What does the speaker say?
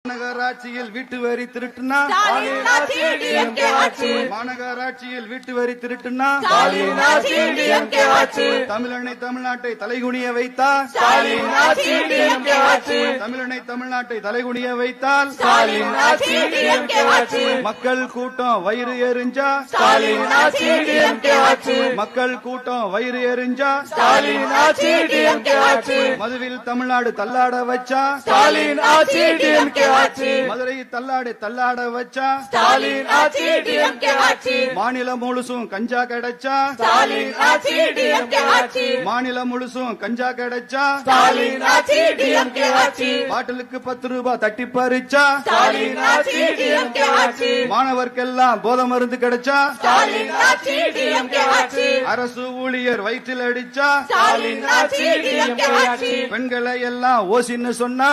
மாநகராட்சியில் வீட்டு வரி திருட்டுனா மாநகராட்சியில் வீட்டு வரி திருட்டுனா தமிழனை தமிழ்நாட்டை தலைகுனிய வைத்தால் தமிழனை தமிழ்நாட்டை தலைகுனிய வைத்தால் மக்கள் கூட்டம் வயிறு எரிஞ்சா மக்கள் கூட்டம் வயிறு எரிஞ்சா மதுவில் தமிழ்நாடு தள்ளாட வச்சா மதுரை தள்ளாட வச்சா மாநிலம் முழுசும் கஞ்சா கிடைச்சா மாநிலம் முழுசும் கஞ்சா கிடைச்சா பாட்டிலுக்கு 10 ரூபாய் தட்டி பறிச்சா மாணவர்க்கெல்லாம் போதை மருந்து கிடைச்சா அரசு ஊழியர் வயிற்றில் அடிச்சா பெண்களை எல்லாம் ஓசின்னு சொன்னா